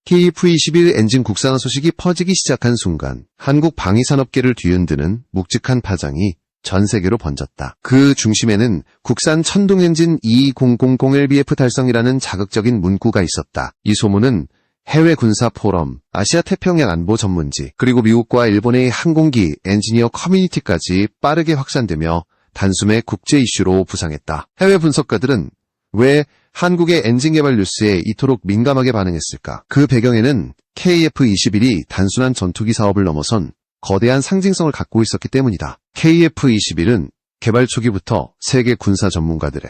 KF-21 엔진 국산화 소식이 퍼지기 시작한 순간 한국 방위산업계를 뒤흔드는 묵직한 파장이 전 세계로 번졌다. 그 중심에는 국산 천둥 엔진 2000LBF 달성이라는 자극적인 문구가 있었다. 이 소문은 해외 군사 포럼, 아시아 태평양 안보 전문지, 그리고 미국과 일본의 항공기 엔지니어 커뮤니티까지 빠르게 확산되며 단숨에 국제 이슈로 부상했다. 해외 분석가들은 왜 한국의 엔진 개발 뉴스에 이토록 민감하게 반응했을까? 그 배경에는 KF-21이 단순한 전투기 사업을 넘어선 거대한 상징성을 갖고 있었기 때문이다. KF-21은 개발 초기부터 세계 군사 전문가들의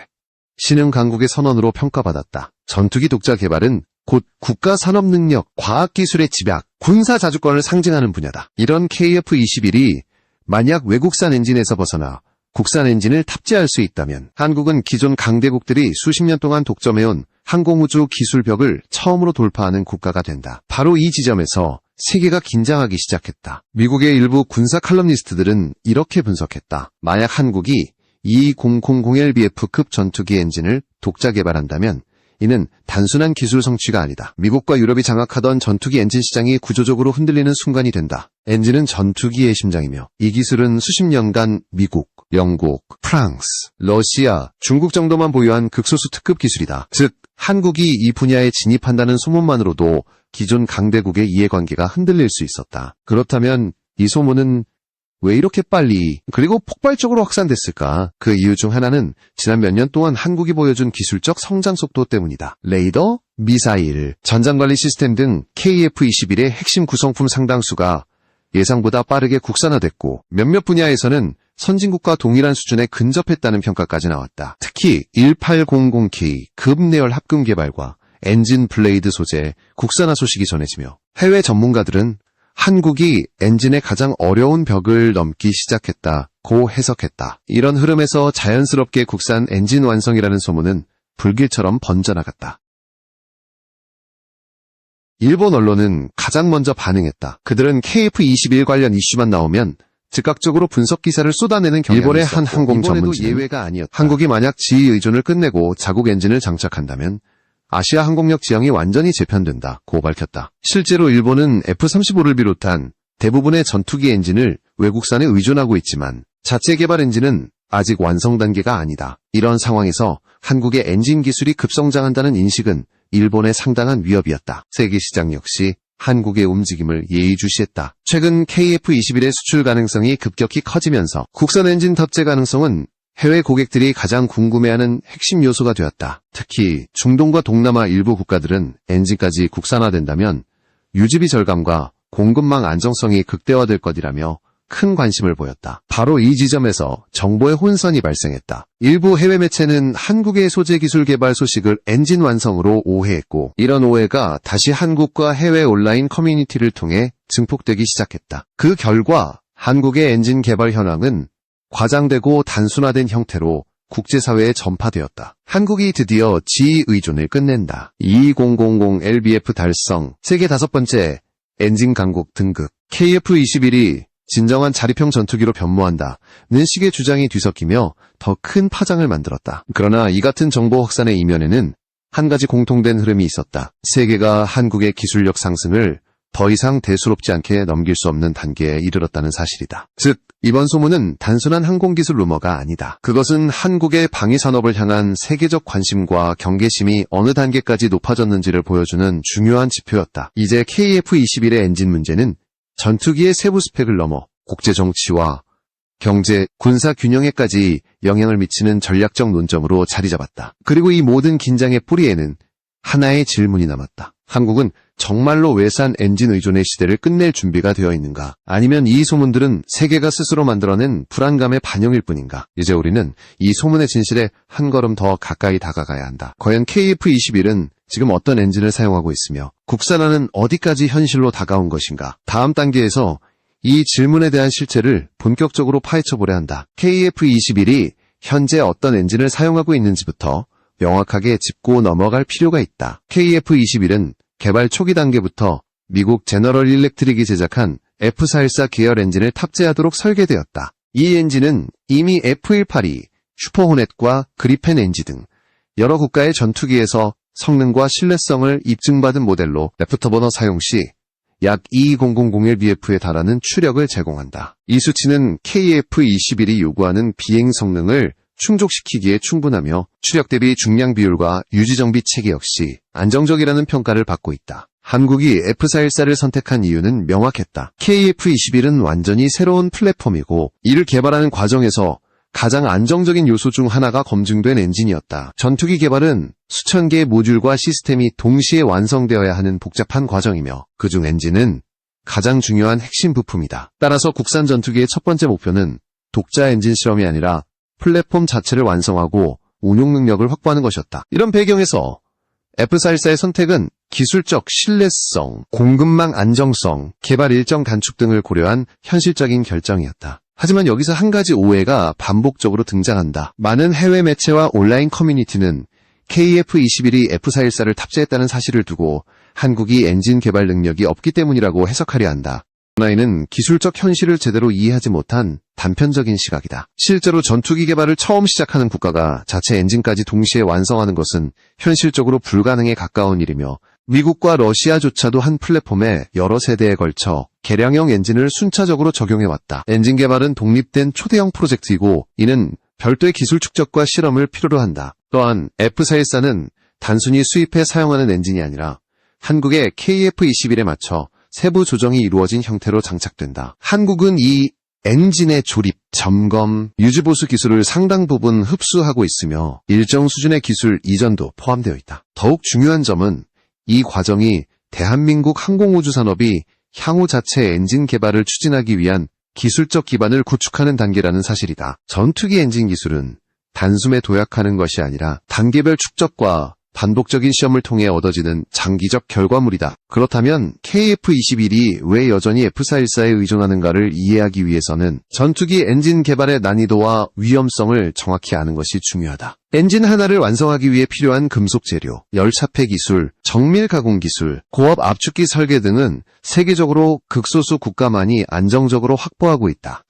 신흥 강국의 선언으로 평가받았다. 전투기 독자 개발은 곧 국가 산업 능력, 과학기술의 집약, 군사 자주권을 상징하는 분야다. 이런 KF-21이 만약 외국산 엔진에서 벗어나 국산 엔진을 탑재할 수 있다면 한국은 기존 강대국들이 수십 년 동안 독점해온 항공우주 기술벽을 처음으로 돌파하는 국가가 된다. 바로 이 지점에서 세계가 긴장하기 시작했다. 미국의 일부 군사 칼럼니스트들은 이렇게 분석했다. 만약 한국이 2000LBF급 전투기 엔진을 독자 개발한다면 이는 단순한 기술 성취가 아니다. 미국과 유럽이 장악하던 전투기 엔진 시장이 구조적으로 흔들리는 순간이 된다. 엔진은 전투기의 심장이며 이 기술은 수십 년간 미국, 영국, 프랑스, 러시아, 중국 정도만 보유한 극소수 특급 기술이다. 즉, 한국이 이 분야에 진입한다는 소문만으로도 기존 강대국의 이해관계가 흔들릴 수 있었다. 그렇다면 이 소문은 왜 이렇게 빨리 그리고 폭발적으로 확산됐을까? 그 이유 중 하나는 지난 몇 년 동안 한국이 보여준 기술적 성장 속도 때문이다. 레이더, 미사일, 전장관리 시스템 등 KF-21의 핵심 구성품 상당수가 예상보다 빠르게 국산화됐고 몇몇 분야에서는 선진국과 동일한 수준에 근접했다는 평가까지 나왔다. 특히 1800K 급내열 합금 개발과 엔진 블레이드 소재 국산화 소식이 전해지며 해외 전문가들은 한국이 엔진의 가장 어려운 벽을 넘기 시작했다고 해석했다. 이런 흐름에서 자연스럽게 국산 엔진 완성이라는 소문은 불길처럼 번져나갔다. 일본 언론은 가장 먼저 반응했다. 그들은 KF-21 관련 이슈만 나오면 즉각적으로 분석 기사를 쏟아내는 경향이 일본의 한 항공 전문지는 예외가 아니었다. 한국이 만약 지위 의존을 끝내고 자국 엔진을 장착한다면 아시아 항공력 지형이 완전히 재편된다고 밝혔다. 실제로 일본은 F-35를 비롯한 대부분의 전투기 엔진을 외국산에 의존하고 있지만 자체 개발 엔진은 아직 완성 단계가 아니다. 이런 상황에서 한국의 엔진 기술이 급성장한다는 인식은 일본의 상당한 위협이었다. 세계 시장 역시 한국의 움직임을 예의주시했다. 최근 KF-21의 수출 가능성이 급격히 커지면서 국산 엔진 탑재 가능성은 해외 고객들이 가장 궁금해하는 핵심 요소가 되었다. 특히 중동과 동남아 일부 국가들은 엔진까지 국산화된다면 유지비 절감과 공급망 안정성이 극대화될 것이라며 큰 관심을 보였다. 바로 이 지점에서 정보의 혼선이 발생했다. 일부 해외 매체는 한국의 소재 기술 개발 소식을 엔진 완성으로 오해했고 이런 오해가 다시 한국과 해외 온라인 커뮤니티를 통해 증폭되기 시작했다. 그 결과 한국의 엔진 개발 현황은 과장되고 단순화된 형태로 국제사회에 전파되었다. 한국이 드디어 지위 의존을 끝낸다. 2000LBF 달성, 세계 5번째 엔진 강국 등극, KF-21이 진정한 자립형 전투기로 변모한다는 식의 주장이 뒤섞이며 더 큰 파장을 만들었다. 그러나 이 같은 정보 확산의 이면에는 한 가지 공통된 흐름이 있었다. 세계가 한국의 기술력 상승을 더 이상 대수롭지 않게 넘길 수 없는 단계에 이르렀다는 사실이다. 즉, 이번 소문은 단순한 항공기술 루머가 아니다. 그것은 한국의 방위산업을 향한 세계적 관심과 경계심이 어느 단계까지 높아졌는지를 보여주는 중요한 지표였다. 이제 KF-21의 엔진 문제는 전투기의 세부 스펙을 넘어 국제 정치와 경제, 군사 균형에까지 영향을 미치는 전략적 논점으로 자리 잡았다. 그리고 이 모든 긴장의 뿌리에는 하나의 질문이 남았다. 한국은 정말로 외산 엔진 의존의 시대를 끝낼 준비가 되어 있는가? 아니면 이 소문들은 세계가 스스로 만들어낸 불안감의 반영일 뿐인가? 이제 우리는 이 소문의 진실에 한 걸음 더 가까이 다가가야 한다. 과연 KF-21은 지금 어떤 엔진을 사용하고 있으며 국산화는 어디까지 현실로 다가온 것인가? 다음 단계에서 이 질문에 대한 실체를 본격적으로 파헤쳐보려 한다. KF-21이 현재 어떤 엔진을 사용하고 있는지부터 명확하게 짚고 넘어갈 필요가 있다. KF-21은 개발 초기 단계부터 미국 제너럴 일렉트릭이 제작한 F414 계열 엔진을 탑재하도록 설계되었다. 이 엔진은 이미 F182, 슈퍼호넷과 그리펜 NG 등 여러 국가의 전투기에서 성능과 신뢰성을 입증받은 모델로 애프터버너 사용 시 약 22001bf에 달하는 추력을 제공한다. 이 수치는 KF-21이 요구하는 비행 성능을 충족시키기에 충분하며 추력 대비 중량 비율과 유지정비 체계 역시 안정적이라는 평가를 받고 있다. 한국이 F414를 선택한 이유는 명확했다. KF-21은 완전히 새로운 플랫폼이고 이를 개발하는 과정에서 가장 안정적인 요소 중 하나가 검증된 엔진이었다. 전투기 개발은 수천 개의 모듈과 시스템이 동시에 완성되어야 하는 복잡한 과정이며 그중 엔진은 가장 중요한 핵심 부품이다. 따라서 국산 전투기의 첫 번째 목표는 독자 엔진 실험이 아니라 플랫폼 자체를 완성하고 운용 능력을 확보하는 것이었다. 이런 배경에서 F414의 선택은 기술적 신뢰성, 공급망 안정성, 개발 일정 단축 등을 고려한 현실적인 결정이었다. 하지만 여기서 한 가지 오해가 반복적으로 등장한다. 많은 해외 매체와 온라인 커뮤니티는 KF-21이 F414를 탑재했다는 사실을 두고 한국이 엔진 개발 능력이 없기 때문이라고 해석하려 한다. 이는 기술적 현실을 제대로 이해하지 못한 단편적인 시각이다. 실제로 전투기 개발을 처음 시작하는 국가가 자체 엔진까지 동시에 완성하는 것은 현실적으로 불가능에 가까운 일이며 미국과 러시아조차도 한 플랫폼에 여러 세대에 걸쳐 개량형 엔진을 순차적으로 적용해왔다. 엔진 개발은 독립된 초대형 프로젝트이고 이는 별도의 기술 축적과 실험을 필요로 한다. 또한 F414는 단순히 수입해 사용하는 엔진이 아니라 한국의 KF-21에 맞춰 세부 조정이 이루어진 형태로 장착된다. 한국은 이 엔진의 조립, 점검, 유지보수 기술을 상당 부분 흡수하고 있으며 일정 수준의 기술 이전도 포함되어 있다. 더욱 중요한 점은 이 과정이 대한민국 항공우주 산업이 향후 자체 엔진 개발을 추진하기 위한 기술적 기반을 구축하는 단계라는 사실이다. 전투기 엔진 기술은 단숨에 도약하는 것이 아니라 단계별 축적과 반복적인 시험을 통해 얻어지는 장기적 결과물이다. 그렇다면 KF-21이 왜 여전히 F414에 의존하는가를 이해하기 위해서는 전투기 엔진 개발의 난이도와 위험성을 정확히 아는 것이 중요하다. 엔진 하나를 완성하기 위해 필요한 금속 재료, 열차폐 기술, 정밀 가공 기술, 고압 압축기 설계 등은 세계적으로 극소수 국가만이 안정적으로 확보하고 있다.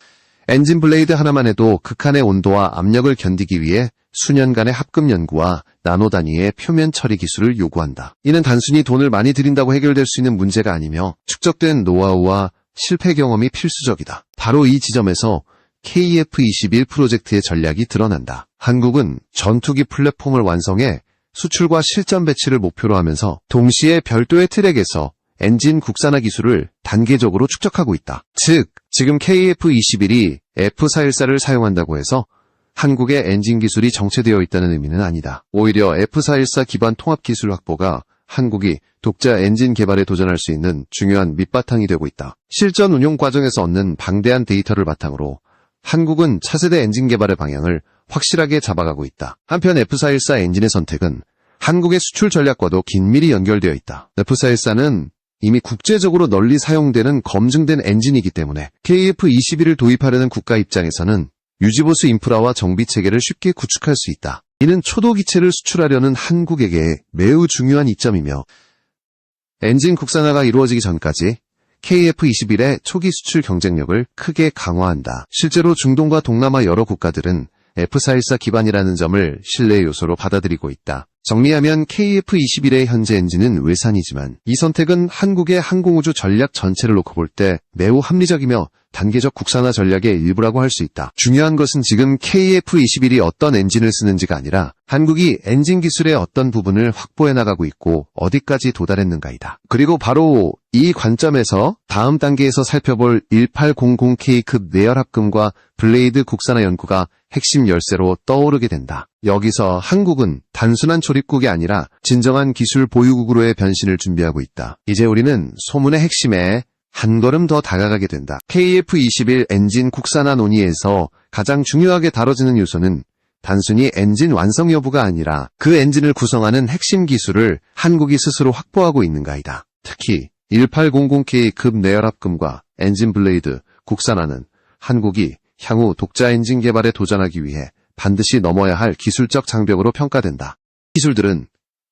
엔진 블레이드 하나만 해도 극한의 온도와 압력을 견디기 위해 수년간의 합금 연구와 나노 단위의 표면 처리 기술을 요구한다. 이는 단순히 돈을 많이 들인다고 해결될 수 있는 문제가 아니며 축적된 노하우와 실패 경험이 필수적이다. 바로 이 지점에서 KF-21 프로젝트의 전략이 드러난다. 한국은 전투기 플랫폼을 완성해 수출과 실전 배치를 목표로 하면서 동시에 별도의 트랙에서 엔진 국산화 기술을 단계적으로 축적하고 있다. 즉, 지금 KF-21이 F414를 사용한다고 해서 한국의 엔진 기술이 정체되어 있다는 의미는 아니다. 오히려 F414 기반 통합 기술 확보가 한국이 독자 엔진 개발에 도전할 수 있는 중요한 밑바탕이 되고 있다. 실전 운용 과정에서 얻는 방대한 데이터를 바탕으로 한국은 차세대 엔진 개발의 방향을 확실하게 잡아가고 있다. 한편 F414 엔진의 선택은 한국의 수출 전략과도 긴밀히 연결되어 있다. F414는 이미 국제적으로 널리 사용되는 검증된 엔진이기 때문에 KF-21을 도입하려는 국가 입장에서는 유지보수 인프라와 정비체계를 쉽게 구축할 수 있다. 이는 초도기체를 수출하려는 한국에게 매우 중요한 이점이며 엔진 국산화가 이루어지기 전까지 KF-21의 초기 수출 경쟁력을 크게 강화한다. 실제로 중동과 동남아 여러 국가들은 F414 기반이라는 점을 신뢰 요소로 받아들이고 있다. 정리하면 KF-21의 현재 엔진은 외산이지만 이 선택은 한국의 항공우주 전략 전체를 놓고 볼 때 매우 합리적이며 단계적 국산화 전략의 일부라고 할 수 있다. 중요한 것은 지금 KF-21이 어떤 엔진을 쓰는지가 아니라 한국이 엔진 기술의 어떤 부분을 확보해 나가고 있고 어디까지 도달했는가이다. 그리고 바로 이 관점에서 다음 단계에서 살펴볼 1800K급 내열 합금과 블레이드 국산화 연구가 핵심 열쇠로 떠오르게 된다. 여기서 한국은 단순한 조립국이 아니라 진정한 기술 보유국으로의 변신을 준비하고 있다. 이제 우리는 소문의 핵심에 한 걸음 더 다가가게 된다. KF-21 엔진 국산화 논의에서 가장 중요하게 다뤄지는 요소는 단순히 엔진 완성 여부가 아니라 그 엔진을 구성하는 핵심 기술을 한국이 스스로 확보하고 있는가이다. 특히 1800K급 내열 합금과 엔진 블레이드 국산화는 한국이 향후 독자 엔진 개발에 도전하기 위해 반드시 넘어야 할 기술적 장벽으로 평가된다. 기술들은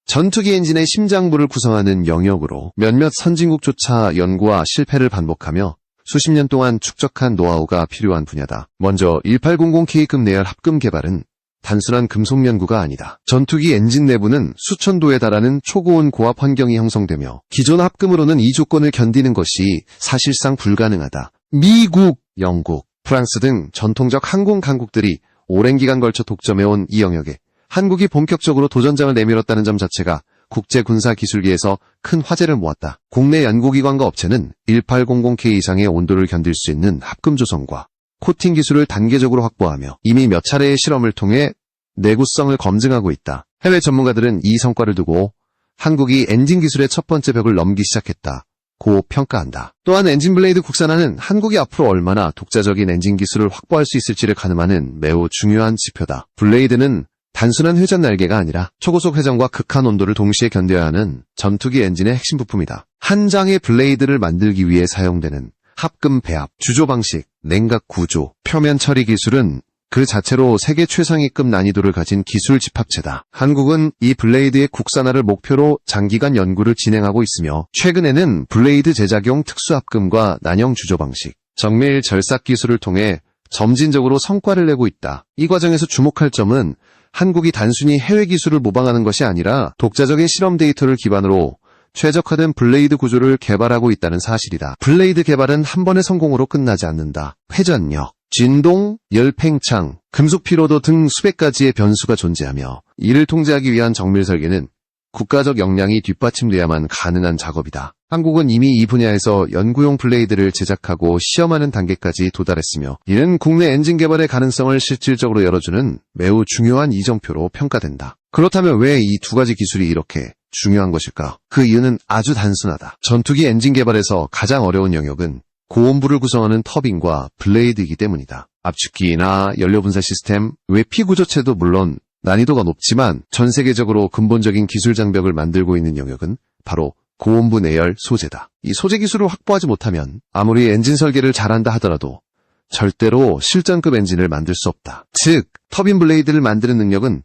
전투기 엔진의 심장부를 구성하는 영역으로 몇몇 선진국조차 연구와 실패를 반복하며 수십 년 동안 축적한 노하우가 필요한 분야다. 먼저 1800K급 내열 합금 개발은 단순한 금속 연구가 아니다. 전투기 엔진 내부는 수천 도에 달하는 초고온 고압 환경이 형성되며 기존 합금으로는 이 조건을 견디는 것이 사실상 불가능하다. 미국, 영국, 프랑스 등 전통적 항공 강국들이 오랜 기간 걸쳐 독점해온 이 영역에 한국이 본격적으로 도전장을 내밀었다는 점 자체가 국제 군사 기술계에서 큰 화제를 모았다. 국내 연구기관과 업체는 1800K 이상의 온도를 견딜 수 있는 합금 조성과 코팅 기술을 단계적으로 확보하며 이미 몇 차례의 실험을 통해 내구성을 검증하고 있다. 해외 전문가들은 이 성과를 두고 한국이 엔진 기술의 첫 번째 벽을 넘기 시작했다고 평가한다. 또한 엔진 블레이드 국산화는 한국이 앞으로 얼마나 독자적인 엔진 기술을 확보할 수 있을지를 가늠하는 매우 중요한 지표다. 블레이드는 단순한 회전 날개가 아니라 초고속 회전과 극한 온도를 동시에 견뎌야 하는 전투기 엔진의 핵심 부품이다. 한 장의 블레이드를 만들기 위해 사용되는 합금 배합, 주조 방식, 냉각 구조, 표면 처리 기술은 그 자체로 세계 최상위급 난이도를 가진 기술 집합체다. 한국은 이 블레이드의 국산화를 목표로 장기간 연구를 진행하고 있으며 최근에는 블레이드 제작용 특수합금과 난형 주조 방식, 정밀 절삭 기술을 통해 점진적으로 성과를 내고 있다. 이 과정에서 주목할 점은 한국이 단순히 해외 기술을 모방하는 것이 아니라 독자적인 실험 데이터를 기반으로 최적화된 블레이드 구조를 개발하고 있다는 사실이다. 블레이드 개발은 한 번의 성공으로 끝나지 않는다. 회전력, 진동, 열팽창, 금속 피로도 등 수백 가지의 변수가 존재하며 이를 통제하기 위한 정밀 설계는 국가적 역량이 뒷받침돼야만 가능한 작업이다. 한국은 이미 이 분야에서 연구용 블레이드를 제작하고 시험하는 단계까지 도달했으며 이는 국내 엔진 개발의 가능성을 실질적으로 열어주는 매우 중요한 이정표로 평가된다. 그렇다면 왜 이 두 가지 기술이 이렇게 중요한 것일까? 그 이유는 아주 단순하다. 전투기 엔진 개발에서 가장 어려운 영역은 고온부를 구성하는 터빈과 블레이드이기 때문이다. 압축기나 연료분사 시스템, 외피 구조체도 물론 난이도가 높지만 전 세계적으로 근본적인 기술 장벽을 만들고 있는 영역은 바로 고온부 내열 소재다. 이 소재 기술을 확보하지 못하면 아무리 엔진 설계를 잘한다 하더라도 절대로 실전급 엔진을 만들 수 없다. 즉, 터빈 블레이드를 만드는 능력은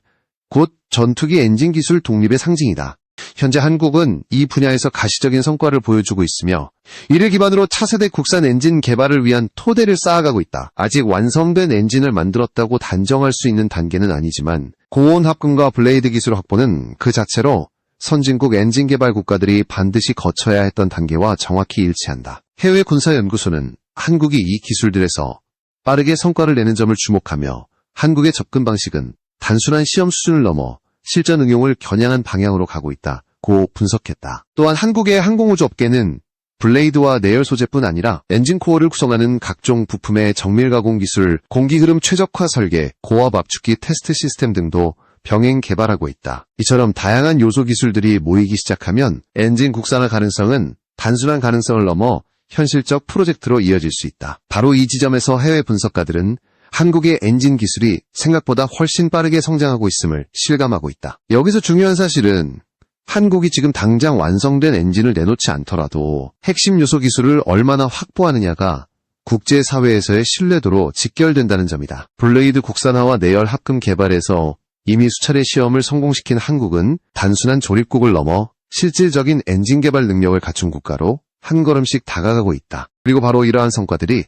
곧 전투기 엔진 기술 독립의 상징이다. 현재 한국은 이 분야에서 가시적인 성과를 보여주고 있으며 이를 기반으로 차세대 국산 엔진 개발을 위한 토대를 쌓아가고 있다. 아직 완성된 엔진을 만들었다고 단정할 수 있는 단계는 아니지만 고온 합금과 블레이드 기술 확보는 그 자체로 선진국 엔진 개발 국가들이 반드시 거쳐야 했던 단계와 정확히 일치한다. 해외 군사연구소는 한국이 이 기술들에서 빠르게 성과를 내는 점을 주목하며 한국의 접근 방식은 단순한 시험 수준을 넘어 실전 응용을 겨냥한 방향으로 가고 있다고 분석했다. 또한 한국의 항공우주 업계는 블레이드와 내열 소재뿐 아니라 엔진 코어를 구성하는 각종 부품의 정밀 가공 기술, 공기 흐름 최적화 설계, 고압 압축기 테스트 시스템 등도 병행 개발하고 있다. 이처럼 다양한 요소 기술들이 모이기 시작하면 엔진 국산화 가능성은 단순한 가능성을 넘어 현실적 프로젝트로 이어질 수 있다. 바로 이 지점에서 해외 분석가들은 한국의 엔진 기술이 생각보다 훨씬 빠르게 성장하고 있음을 실감하고 있다. 여기서 중요한 사실은 한국이 지금 당장 완성된 엔진을 내놓지 않더라도 핵심 요소 기술을 얼마나 확보하느냐가 국제사회에서의 신뢰도로 직결된다는 점이다. 블레이드 국산화와 내열 합금 개발에서 이미 수차례 시험을 성공시킨 한국은 단순한 조립국을 넘어 실질적인 엔진 개발 능력을 갖춘 국가로 한 걸음씩 다가가고 있다. 그리고 바로 이러한 성과들이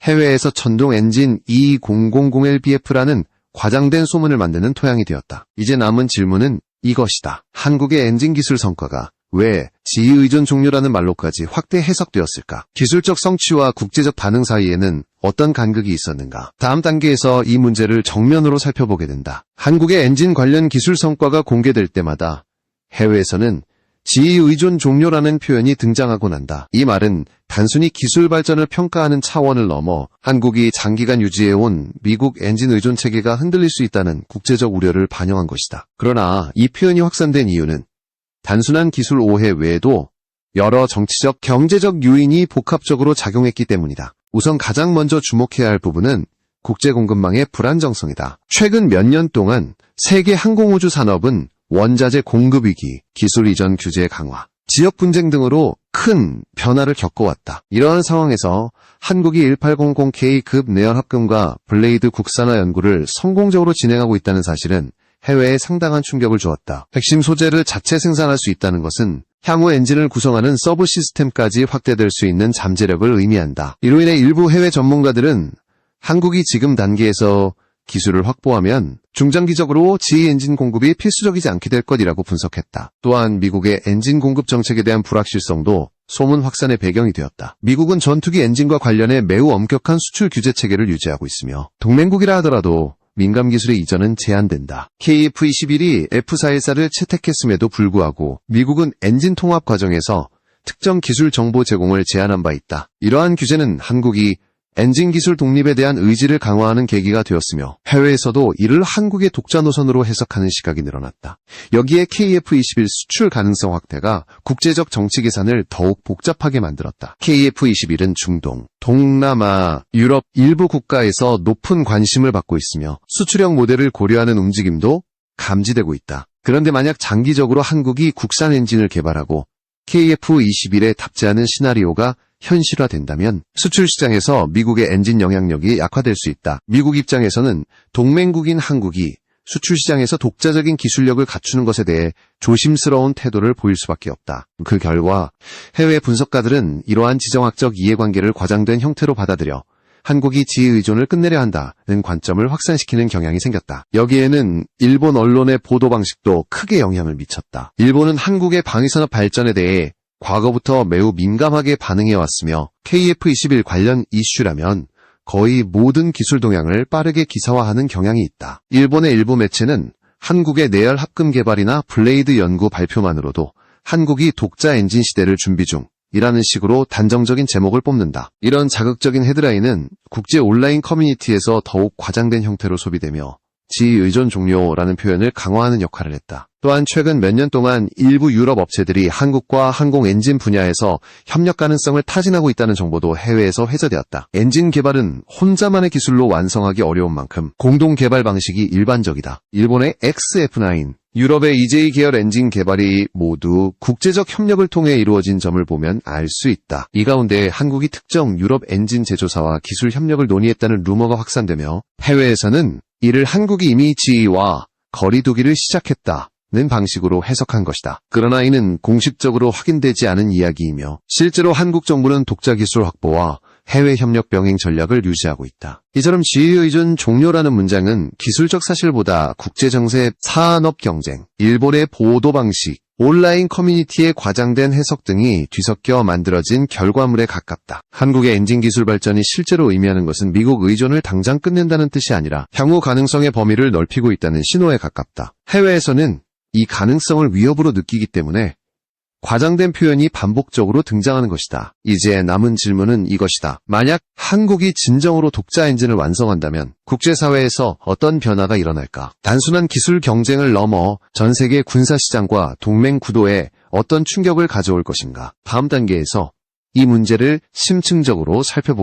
해외에서 전동 엔진 2000LBF라는 과장된 소문을 만드는 토양이 되었다. 이제 남은 질문은 이것이다. 한국의 엔진 기술 성과가 왜 지의의존 종료라는 말로까지 확대 해석되었을까? 기술적 성취와 국제적 반응 사이에는 어떤 간극이 있었는가? 다음 단계에서 이 문제를 정면으로 살펴보게 된다. 한국의 엔진 관련 기술 성과가 공개될 때마다 해외에서는 지의의존 종료라는 표현이 등장하곤 한다. 이 말은 단순히 기술 발전을 평가하는 차원을 넘어 한국이 장기간 유지해온 미국 엔진 의존 체계가 흔들릴 수 있다는 국제적 우려를 반영한 것이다. 그러나 이 표현이 확산된 이유는 단순한 기술 오해 외에도 여러 정치적, 경제적 요인이 복합적으로 작용했기 때문이다. 우선 가장 먼저 주목해야 할 부분은 국제 공급망의 불안정성이다. 최근 몇 년 동안 세계 항공우주 산업은 원자재 공급 위기, 기술 이전 규제 강화, 지역 분쟁 등으로 큰 변화를 겪어왔다. 이러한 상황에서 한국이 1800K급 내연 합금과 블레이드 국산화 연구를 성공적으로 진행하고 있다는 사실은 해외에 상당한 충격을 주었다. 핵심 소재를 자체 생산할 수 있다는 것은 향후 엔진을 구성하는 서브 시스템까지 확대될 수 있는 잠재력을 의미한다. 이로 인해 일부 해외 전문가들은 한국이 지금 단계에서 기술을 확보하면 중장기적으로 지휘 엔진 공급이 필수적이지 않게 될 것이라고 분석했다. 또한 미국의 엔진 공급 정책에 대한 불확실성도 소문 확산의 배경이 되었다. 미국은 전투기 엔진과 관련해 매우 엄격한 수출 규제 체계를 유지하고 있으며 동맹국이라 하더라도 민감 기술의 이전은 제한된다. KF-21이 F-414를 채택했음에도 불구하고 미국은 엔진 통합 과정에서 특정 기술 정보 제공을 제한한 바 있다. 이러한 규제는 한국이 엔진 기술 독립에 대한 의지를 강화하는 계기가 되었으며 해외에서도 이를 한국의 독자 노선으로 해석하는 시각이 늘어났다. 여기에 KF-21 수출 가능성 확대가 국제적 정치 계산을 더욱 복잡하게 만들었다. KF-21은 중동, 동남아, 유럽 일부 국가에서 높은 관심을 받고 있으며 수출형 모델을 고려하는 움직임도 감지되고 있다. 그런데 만약 장기적으로 한국이 국산 엔진을 개발하고 KF-21에 탑재하는 시나리오가 현실화된다면 수출 시장에서 미국의 엔진 영향력이 약화될 수 있다. 미국 입장에서는 동맹국인 한국이 수출 시장에서 독자적인 기술력을 갖추는 것에 대해 조심스러운 태도를 보일 수밖에 없다. 그 결과 해외 분석가들은 이러한 지정학적 이해관계를 과장된 형태로 받아들여 한국이 지휘 의존을 끝내려 한다는 관점을 확산시키는 경향이 생겼다. 여기에는 일본 언론의 보도 방식도 크게 영향을 미쳤다. 일본은 한국의 방위산업 발전에 대해 과거부터 매우 민감하게 반응해왔으며 KF-21 관련 이슈라면 거의 모든 기술 동향을 빠르게 기사화하는 경향이 있다. 일본의 일부 매체는 한국의 내열 합금 개발이나 블레이드 연구 발표만으로도 한국이 독자 엔진 시대를 준비 중이라는 식으로 단정적인 제목을 뽑는다. 이런 자극적인 헤드라인은 국제 온라인 커뮤니티에서 더욱 과장된 형태로 소비되며 지휘 의존 종료라는 표현을 강화하는 역할을 했다. 또한 최근 몇 년 동안 일부 유럽 업체들이 한국과 항공 엔진 분야에서 협력 가능성을 타진하고 있다는 정보도 해외에서 회자되었다. 엔진 개발은 혼자만의 기술로 완성하기 어려운 만큼 공동 개발 방식이 일반적이다. 일본의 XF9, 유럽의 EJ 계열 엔진 개발이 모두 국제적 협력을 통해 이루어진 점을 보면 알 수 있다. 이 가운데 한국이 특정 유럽 엔진 제조사와 기술 협력을 논의했다는 루머가 확산되며 해외에서는 이를 한국이 이미 지휘와 거리두기를 시작했다는 방식으로 해석한 것이다. 그러나 이는 공식적으로 확인되지 않은 이야기이며 실제로 한국 정부는 독자 기술 확보와 해외 협력 병행 전략을 유지하고 있다. 이처럼 지휘 의존 종료라는 문장은 기술적 사실보다 국제정세, 산업 경쟁, 일본의 보도 방식, 온라인 커뮤니티의 과장된 해석 등이 뒤섞여 만들어진 결과물에 가깝다. 한국의 엔진 기술 발전이 실제로 의미하는 것은 미국 의존을 당장 끝낸다는 뜻이 아니라 향후 가능성의 범위를 넓히고 있다는 신호에 가깝다. 해외에서는 이 가능성을 위협으로 느끼기 때문에 과장된 표현이 반복적으로 등장하는 것이다. 이제 남은 질문은 이것이다. 만약 한국이 진정으로 독자 엔진을 완성한다면 국제사회에서 어떤 변화가 일어날까? 단순한 기술 경쟁을 넘어 전 세계 군사시장과 동맹 구도에 어떤 충격을 가져올 것인가? 다음 단계에서 이 문제를 심층적으로 살펴보겠습니다.